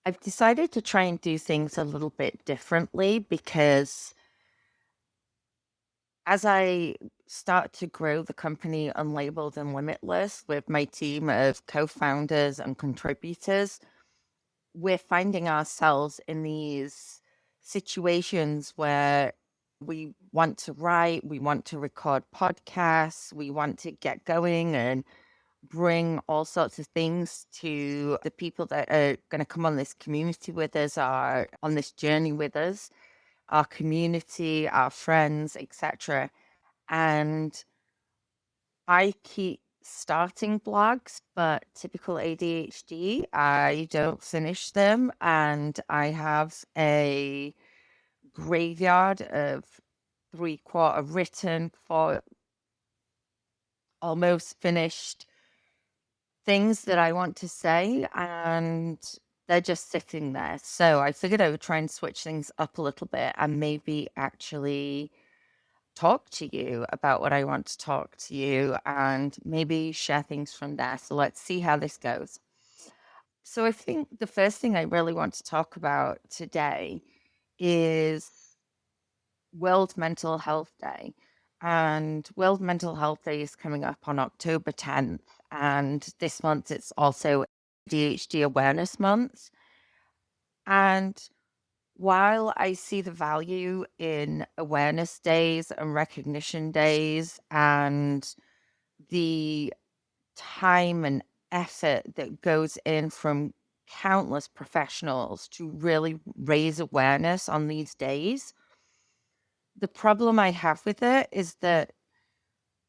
I've decided to try and do things a little bit differently because as I start to grow the company Unlabelled and Limitless with my team of co-founders and contributors, we're finding ourselves in these situations where we want to write, we want to record podcasts, we want to get going and bring all sorts of things to the people that are going to come on this community with us, are on this journey with us, our community, our friends, etc. And I keep starting blogs, but typical ADHD, I don't finish them. And I have a graveyard of three-quarter written for almost finished things that I want to say, and they're just sitting there. So I figured I would try and switch things up a little bit and maybe actually talk to you about what I want to talk to you and maybe share things from there. So let's see how this goes. So I think the first thing I really want to talk about today is World Mental Health Day. And World Mental Health Day is coming up on October 10th. And this month it's also ADHD Awareness Month. And while I see the value in awareness days and recognition days and the time and effort that goes in from countless professionals to really raise awareness on these days, the problem I have with it is that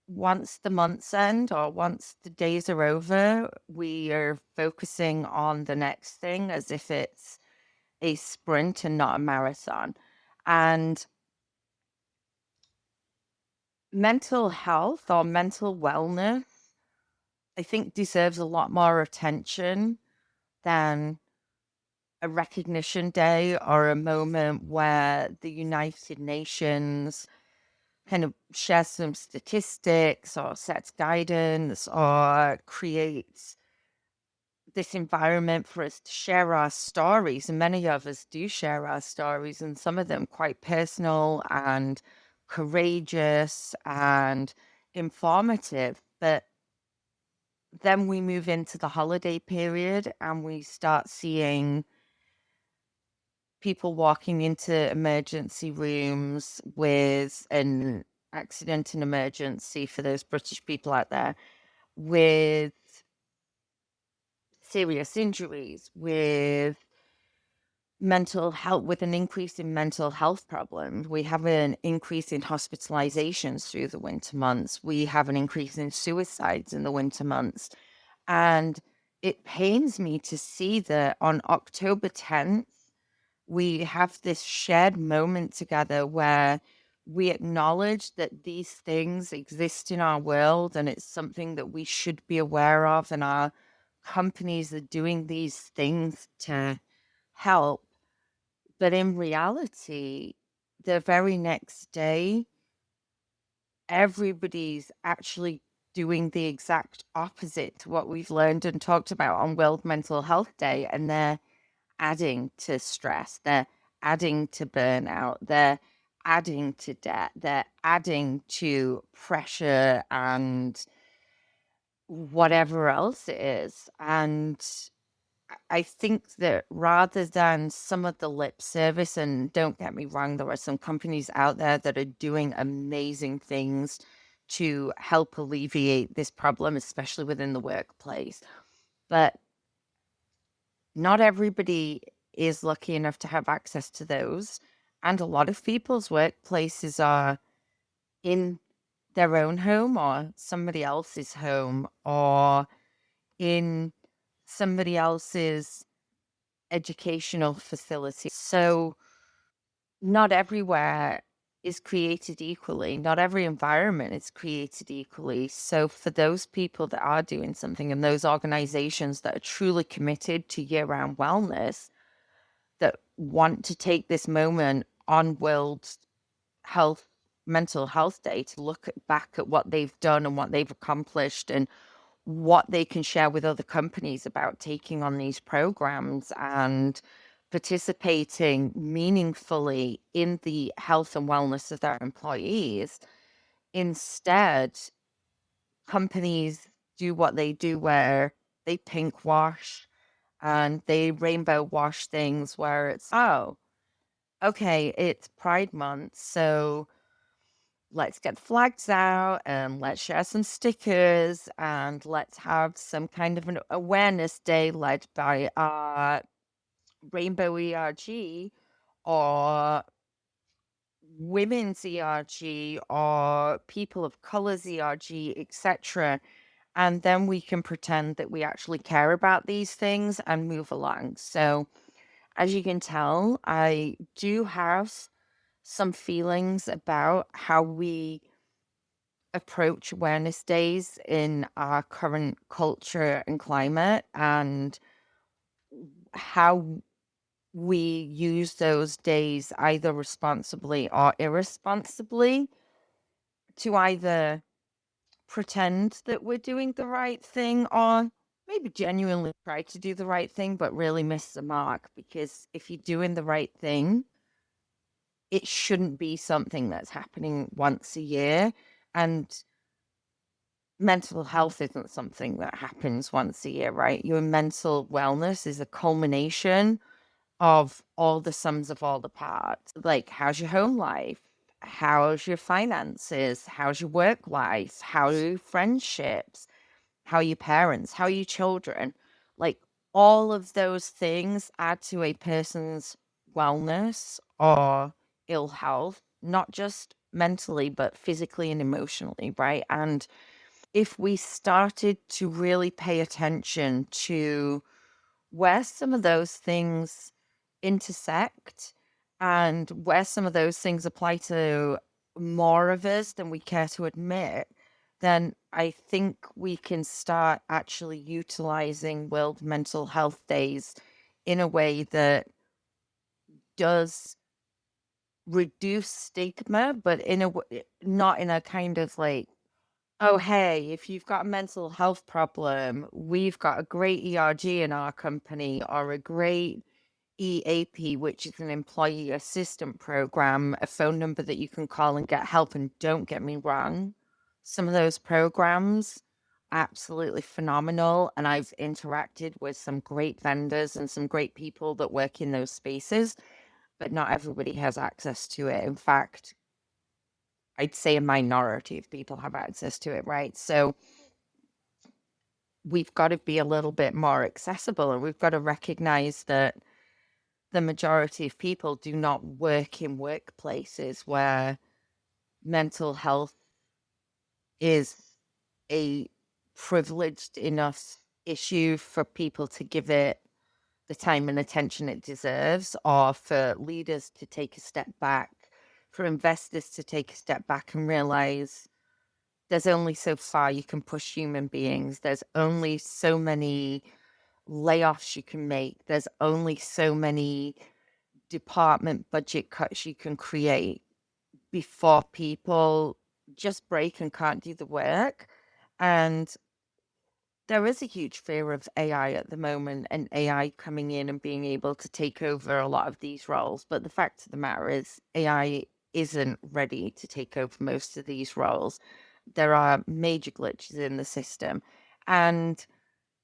once the months end or once the days are over, we are focusing on the next thing as if it's a sprint and not a marathon. And mental health or mental wellness, I think, deserves a lot more attention than a recognition day or a moment where the United Nations kind of shares some statistics or sets guidance or creates this environment for us to share our stories. And many of us do share our stories, and some of them quite personal and courageous and informative. But then we move into the holiday period and we start seeing people walking into emergency rooms with an accident and emergency for those British people out there, with serious injuries, with mental health, with an increase in mental health problems. We have an increase in hospitalizations through the winter months. We have an increase in suicides in the winter months. And it pains me to see that on October 10th, we have this shared moment together where we acknowledge that these things exist in our world and it's something that we should be aware of, and our companies are doing these things to help. But in reality, the very next day, everybody's actually doing the exact opposite to what we've learned and talked about on World Mental Health Day. And they're adding to stress, they're adding to burnout, they're adding to debt, they're adding to pressure and whatever else it is. And I think that rather than some of the lip service, and don't get me wrong, there are some companies out there that are doing amazing things to help alleviate this problem, especially within the workplace. But not everybody is lucky enough to have access to those. And a lot of people's workplaces are in their own home or somebody else's home or in somebody else's educational facility. So not everywhere is created equally. Not every environment is created equally. So for those people that are doing something and those organizations that are truly committed to year-round wellness, that want to take this moment on World Mental Health Day to look back at what they've done and what they've accomplished and what they can share with other companies about taking on these programs and participating meaningfully in the health and wellness of their employees. Instead, companies do what they do, where they pink wash and they rainbow wash things, where it's, oh, okay, it's Pride Month, so let's get the flags out and let's share some stickers and let's have some kind of an awareness day led by Rainbow ERG or Women's ERG or People of Colors ERG, etc. And then we can pretend that we actually care about these things and move along. So, as you can tell, I do have some feelings about how we approach awareness days in our current culture and climate, and how we use those days either responsibly or irresponsibly to either pretend that we're doing the right thing or maybe genuinely try to do the right thing but really miss the mark. Because if you're doing the right thing, it shouldn't be something that's happening once a year. And mental health isn't something that happens once a year, right? Your mental wellness is a culmination of all the sums of all the parts. Like, how's your home life? How's your finances? How's your work life? How are your friendships? How are your parents? How are your children? Like, all of those things add to a person's wellness or ill health, not just mentally, but physically and emotionally, right? And if we started to really pay attention to where some of those things intersect and where some of those things apply to more of us than we care to admit, then I think we can start actually utilizing World Mental Health Days in a way that does reduce stigma, but in a not in a kind of like, oh, hey, if you've got a mental health problem, we've got a great ERG in our company or a great EAP, which is an employee assistant program, a phone number that you can call and get help. And don't get me wrong, some of those programs, absolutely phenomenal. And I've interacted with some great vendors and some great people that work in those spaces, but not everybody has access to it. In fact, I'd say a minority of people have access to it, right? So we've got to be a little bit more accessible, and we've got to recognize that the majority of people do not work in workplaces where mental health is a privileged enough issue for people to give it the time and attention it deserves, or for leaders to take a step back, for investors to take a step back and realize there's only so far you can push human beings. There's only so many layoffs you can make. There's only so many department budget cuts you can create before people just break and can't do the work. And there is a huge fear of AI at the moment, and AI coming in and being able to take over a lot of these roles. But the fact of the matter is, AI isn't ready to take over most of these roles. There are major glitches in the system. And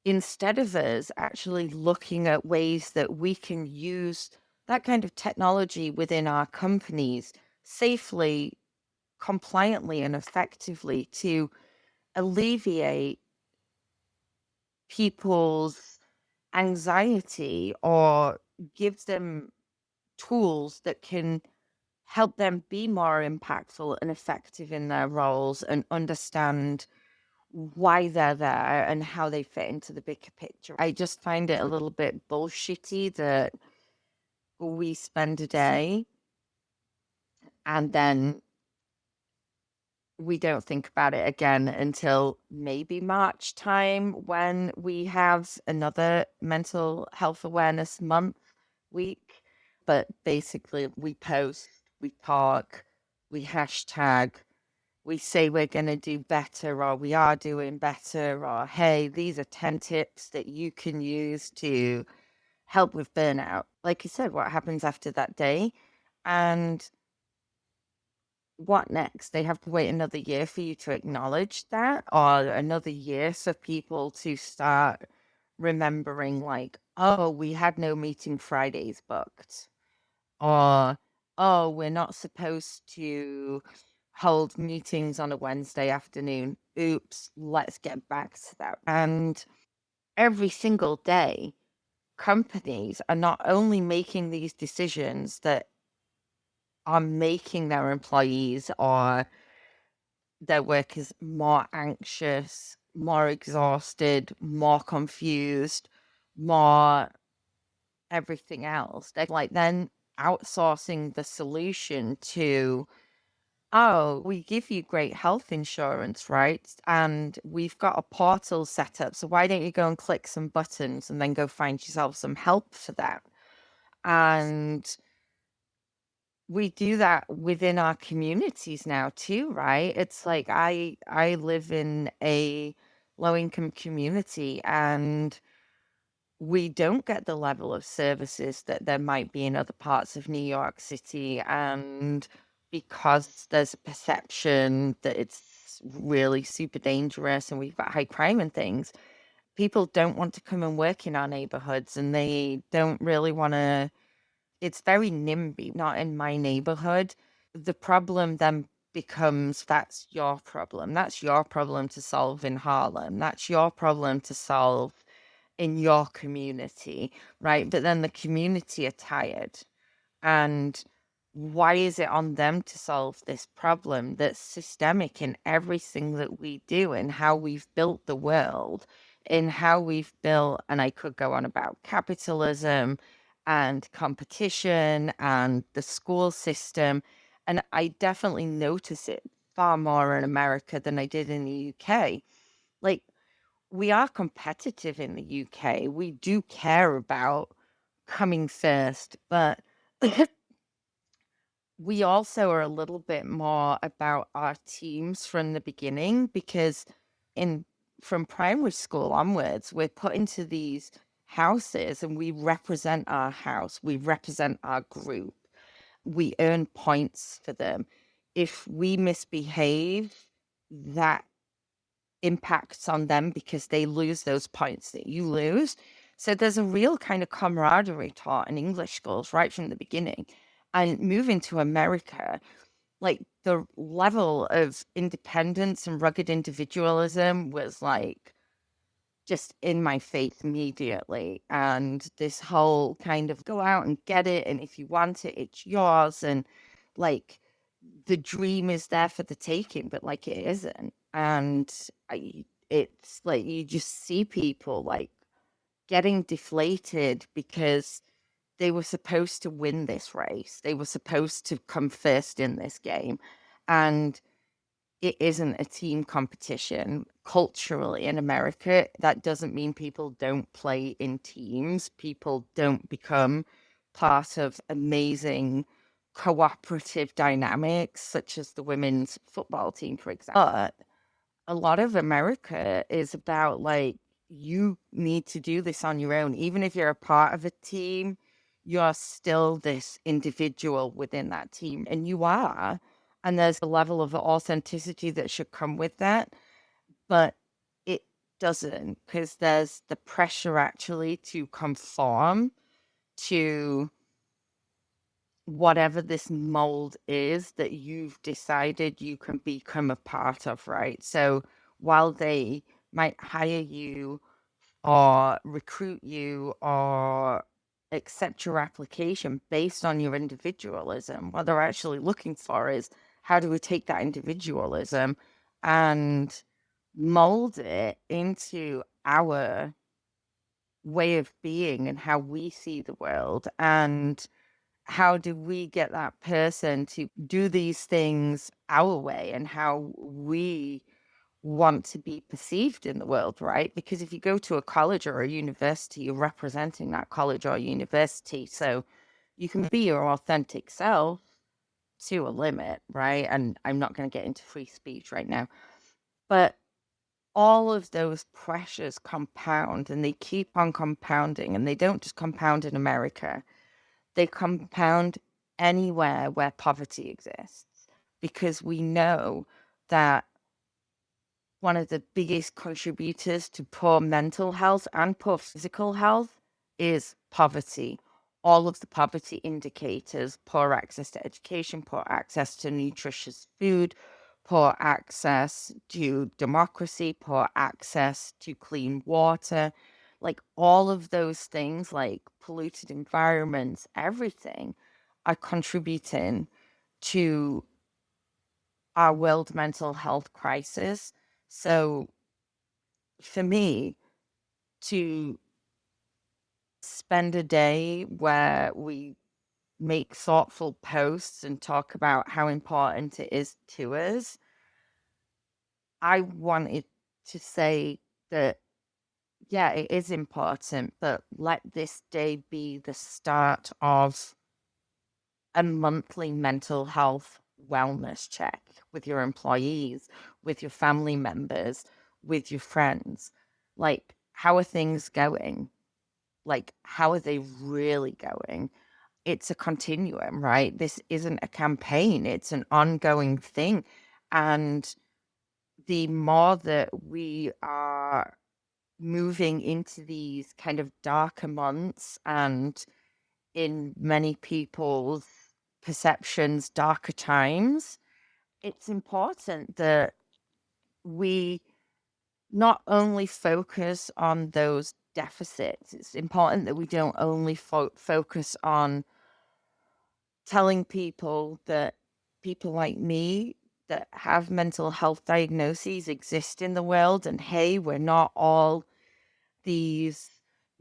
instead of us actually looking at ways that we can use that kind of technology within our companies safely, compliantly, and effectively to alleviate people's anxiety or give them tools that can help them be more impactful and effective in their roles and understand why they're there and how they fit into the bigger picture. I just find it a little bit bullshitty that we spend a day and then we don't think about it again until maybe March time, when we have another mental health awareness month week. But basically, we post, we talk, we hashtag, we say we're going to do better, or we are doing better, or hey, these are 10 tips that you can use to help with burnout. Like you said, what happens after that day? And what next? They have to wait another year for you to acknowledge that, or another year for people to start remembering, like, oh, we had no meeting Fridays booked, or oh, we're not supposed to hold meetings on a Wednesday afternoon. Oops, let's get back to that. And every single day, companies are not only making these decisions that are making their employees or their workers more anxious, more exhausted, more confused, more everything else. They're like then outsourcing the solution to, oh, we give you great health insurance, right? And we've got a portal set up. So why don't you go and click some buttons and then go find yourself some help for that? And we do that within our communities now too, right? It's like I live in a low income community, and we don't get the level of services that there might be in other parts of New York City. And because there's a perception that it's really super dangerous and we've got high crime and things, people don't want to come and work in our neighborhoods, and they don't really want to. It's very NIMBY, not in my neighborhood. The problem then becomes, that's your problem. That's your problem to solve in Harlem. That's your problem to solve in your community, right? But then the community are tired. And why is it on them to solve this problem that's systemic in everything that we do, and how we've built the world, in how we've built, and I could go on about capitalism and competition and the school system. And I definitely notice it far more in America than I did in the UK. Like, we are competitive in the UK. We do care about coming first, but we also are a little bit more about our teams from the beginning, because in from primary school onwards, we're put into these houses and we represent our house, we represent our group, we earn points for them. If we misbehave, that impacts on them because they lose those points that you lose. So there's a real kind of camaraderie taught in English schools right from the beginning. And moving to America, like the level of independence and rugged individualism was like just in my face immediately. And this whole kind of go out and get it, and if you want it, it's yours. And like the dream is there for the taking, but like it isn't. And it's like you just see people like getting deflated because they were supposed to win this race. They were supposed to come first in this game. And it isn't a team competition culturally in America. That doesn't mean people don't play in teams. People don't become part of amazing cooperative dynamics, such as the women's football team, for example. But a lot of America is about like, you need to do this on your own. Even if you're a part of a team, you're still this individual within that team, and you are. And there's a level of authenticity that should come with that, but it doesn't, because there's the pressure actually to conform to whatever this mold is that you've decided you can become a part of, right? So while they might hire you or recruit you or accept your application based on your individualism, what they're actually looking for is, how do we take that individualism and mold it into our way of being and how we see the world? And how do we get that person to do these things our way and how we want to be perceived in the world, right? Because if you go to a college or a university, you're representing that college or university. So you can be your authentic self, to a limit, right? And I'm not going to get into free speech right now. But all of those pressures compound and they keep on compounding, and they don't just compound in America, they compound anywhere where poverty exists, because we know that one of the biggest contributors to poor mental health and poor physical health is poverty. All of the poverty indicators: poor access to education, poor access to nutritious food, poor access to democracy, poor access to clean water. Like all of those things, like polluted environments, everything are contributing to our world mental health crisis. So for me, to spend a day where we make thoughtful posts and talk about how important it is to us, I wanted to say that, yeah, it is important, but let this day be the start of a monthly mental health wellness check with your employees, with your family members, with your friends. Like, how are things going? Like, how are they really going? It's a continuum, right? This isn't a campaign, it's an ongoing thing. And the more that we are moving into these kind of darker months, and in many people's perceptions, darker times, it's important that we not only focus on those deficits, it's important that we don't only focus on telling people that people like me that have mental health diagnoses exist in the world, and hey, we're not all these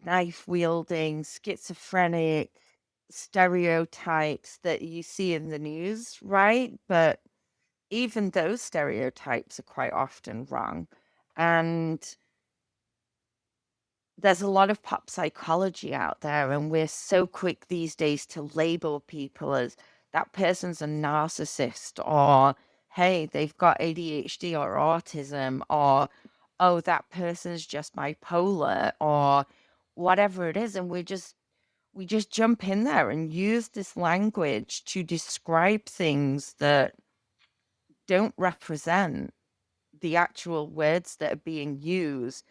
knife wielding, schizophrenic stereotypes that you see in the news, right? But even those stereotypes are quite often wrong. And there's a lot of pop psychology out there, and we're so quick these days to label people as that person's a narcissist, or hey, they've got ADHD or autism, or oh, that person's just bipolar, or whatever it is. And we just jump in there and use this language to describe things that don't represent the actual words that are being used,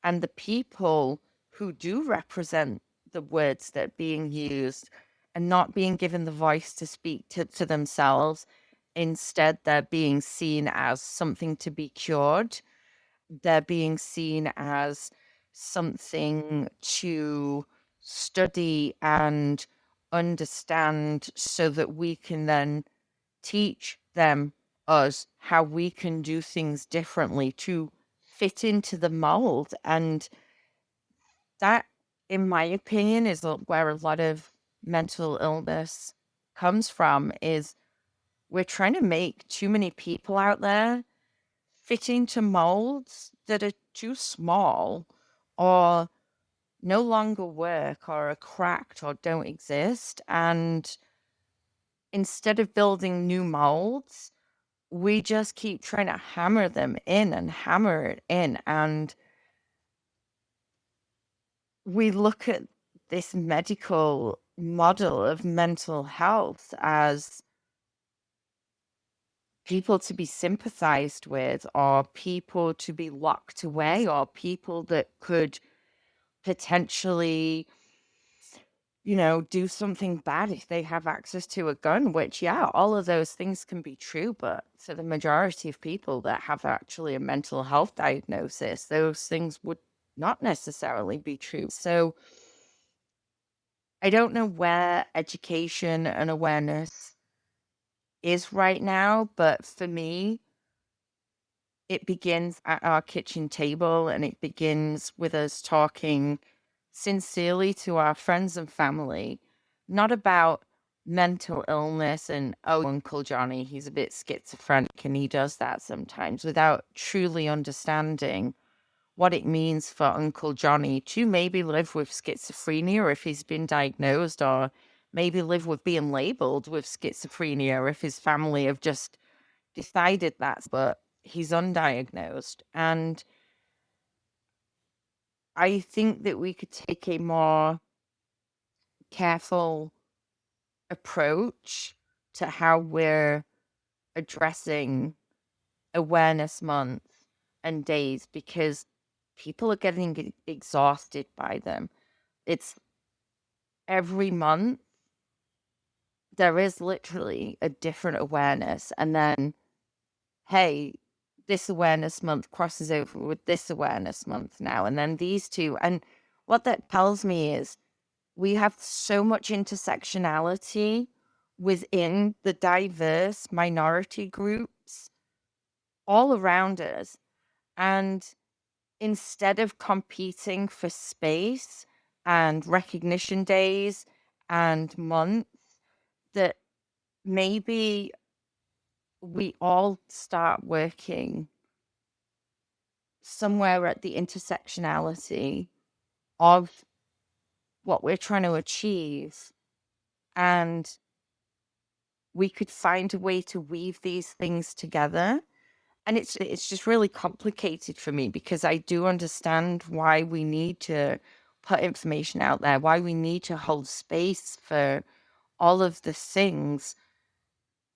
and the people who do represent the words that are being used and not being given the voice to speak to themselves. Instead, they're being seen as something to be cured. They're being seen as something to study and understand so that we can then teach them, us, how we can do things differently to fit into the mold. And that, in my opinion, is where a lot of mental illness comes from, is we're trying to make too many people out there fit into molds that are too small, or no longer work, or are cracked, or don't exist. And instead of building new molds, we just keep trying to hammer them in and hammer it in. And we look at this medical model of mental health as people to be sympathized with, or people to be locked away, or people that could potentially, do something bad if they have access to a gun, which, yeah, all of those things can be true. But for the majority of people that have actually a mental health diagnosis, those things would not necessarily be true. So I don't know where education and awareness is right now, but for me, it begins at our kitchen table, and it begins with us talking sincerely to our friends and family, not about mental illness and, oh, Uncle Johnny, he's a bit schizophrenic and he does that sometimes, without truly understanding what it means for Uncle Johnny to maybe live with schizophrenia, or if he's been diagnosed, or maybe live with being labeled with schizophrenia if his family have just decided that, but he's undiagnosed. And I think that we could take a more careful approach to how we're addressing awareness month and days, because people are getting exhausted by them. It's every month there is literally a different awareness, and then hey, this awareness month crosses over with this awareness month now, and then these two. And what that tells me is we have so much intersectionality within the diverse minority groups all around us. And instead of competing for space and recognition days and months, that maybe we all start working somewhere at the intersectionality of what we're trying to achieve, and we could find a way to weave these things together. And it's just really complicated for me, because I do understand why we need to put information out there, why we need to hold space for all of the things,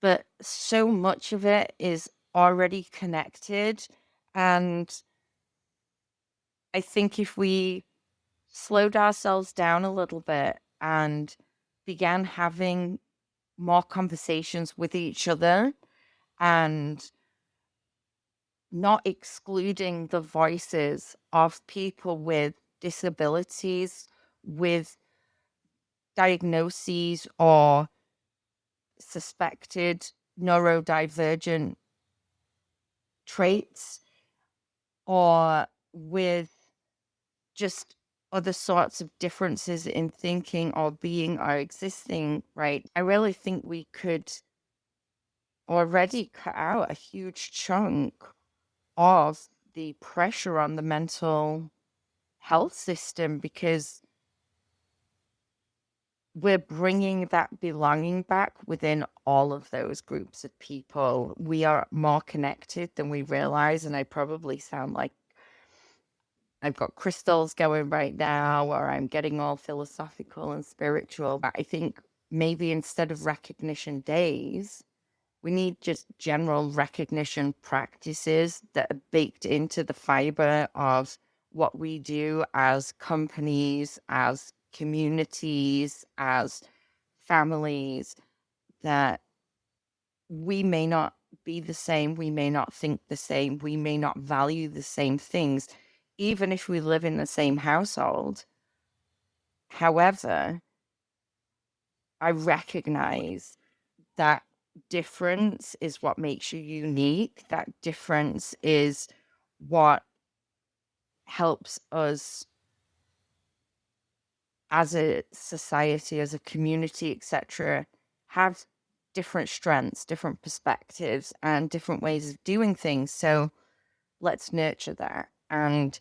but so much of it is already connected. And I think if we slowed ourselves down a little bit and began having more conversations with each other and not excluding the voices of people with disabilities, with diagnoses or suspected neurodivergent traits, or with just other sorts of differences in thinking or being or existing, right? I really think we could already cut out a huge chunk of the pressure on the mental health system, because we're bringing that belonging back within all of those groups of people. We are more connected than we realize. And I probably sound like I've got crystals going right now, or I'm getting all philosophical and spiritual. But I think maybe instead of recognition days, we need just general recognition practices that are baked into the fiber of what we do as companies, as communities, as families, that we may not be the same, we may not think the same, we may not value the same things, even if we live in the same household. However, I recognize that difference is what makes you unique. That difference is what helps us as a society, as a community, etc., have different strengths, different perspectives, and different ways of doing things. So let's nurture that. And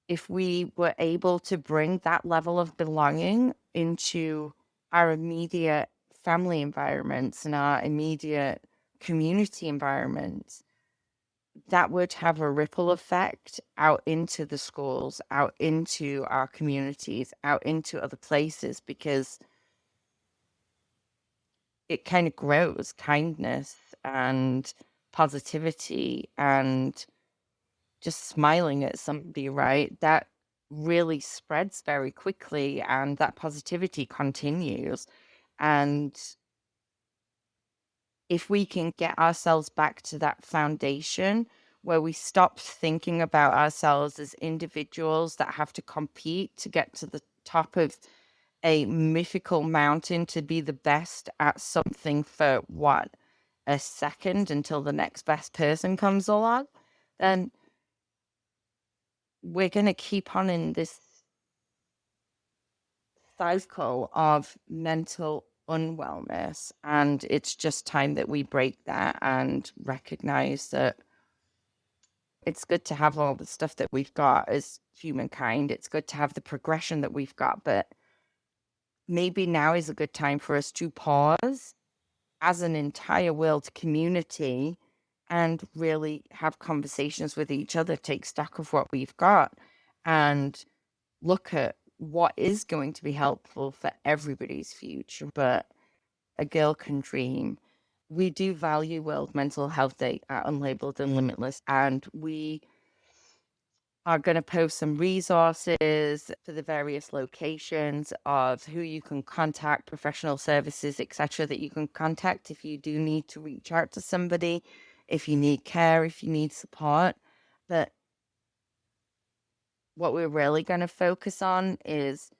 if we were able to bring that level of belonging into our immediate family environments and our immediate community environments, that would have a ripple effect out into the schools, out into our communities, out into other places, because it kind of grows kindness and positivity and just smiling at somebody, right? That really spreads very quickly, and that positivity continues. And if we can get ourselves back to that foundation where we stop thinking about ourselves as individuals that have to compete to get to the top of a mythical mountain to be the best at something for what, a second until the next best person comes along, then we're going to keep on in this cycle of mental unwellness. And it's just time that we break that and recognize that it's good to have all the stuff that we've got as humankind. It's good to have the progression that we've got, but maybe now is a good time for us to pause as an entire world community and really have conversations with each other, take stock of what we've got, and look at what is going to be helpful for everybody's future. But a girl can dream. We do value World Mental Health Day at Unlabelled and Limitless, and we are going to post some resources for the various locations of who you can contact, professional services, etc., that you can contact if you do need to reach out to somebody, if you need care, if you need support. But what we're really going to focus on is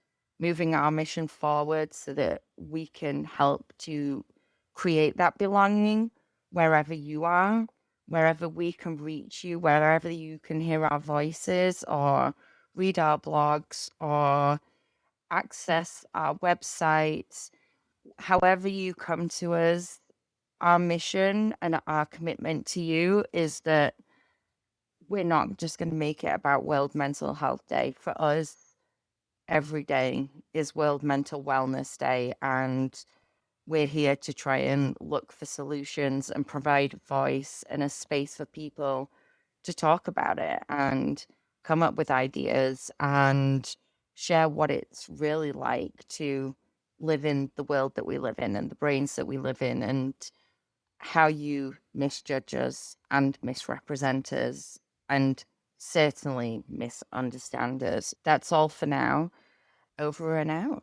moving our mission forward so that we can help to create that belonging wherever you are, wherever we can reach you, wherever you can hear our voices or read our blogs or access our websites. However you come to us, our mission and our commitment to you is that we're not just going to make it about World Mental Health Day. For us, every day is World Mental Wellness Day, and we're here to try and look for solutions and provide voice and a space for people to talk about it and come up with ideas and share what it's really like to live in the world that we live in and the brains that we live in, and how you misjudge us and misrepresent us and certainly misunderstand us. That's all for now. Over and out.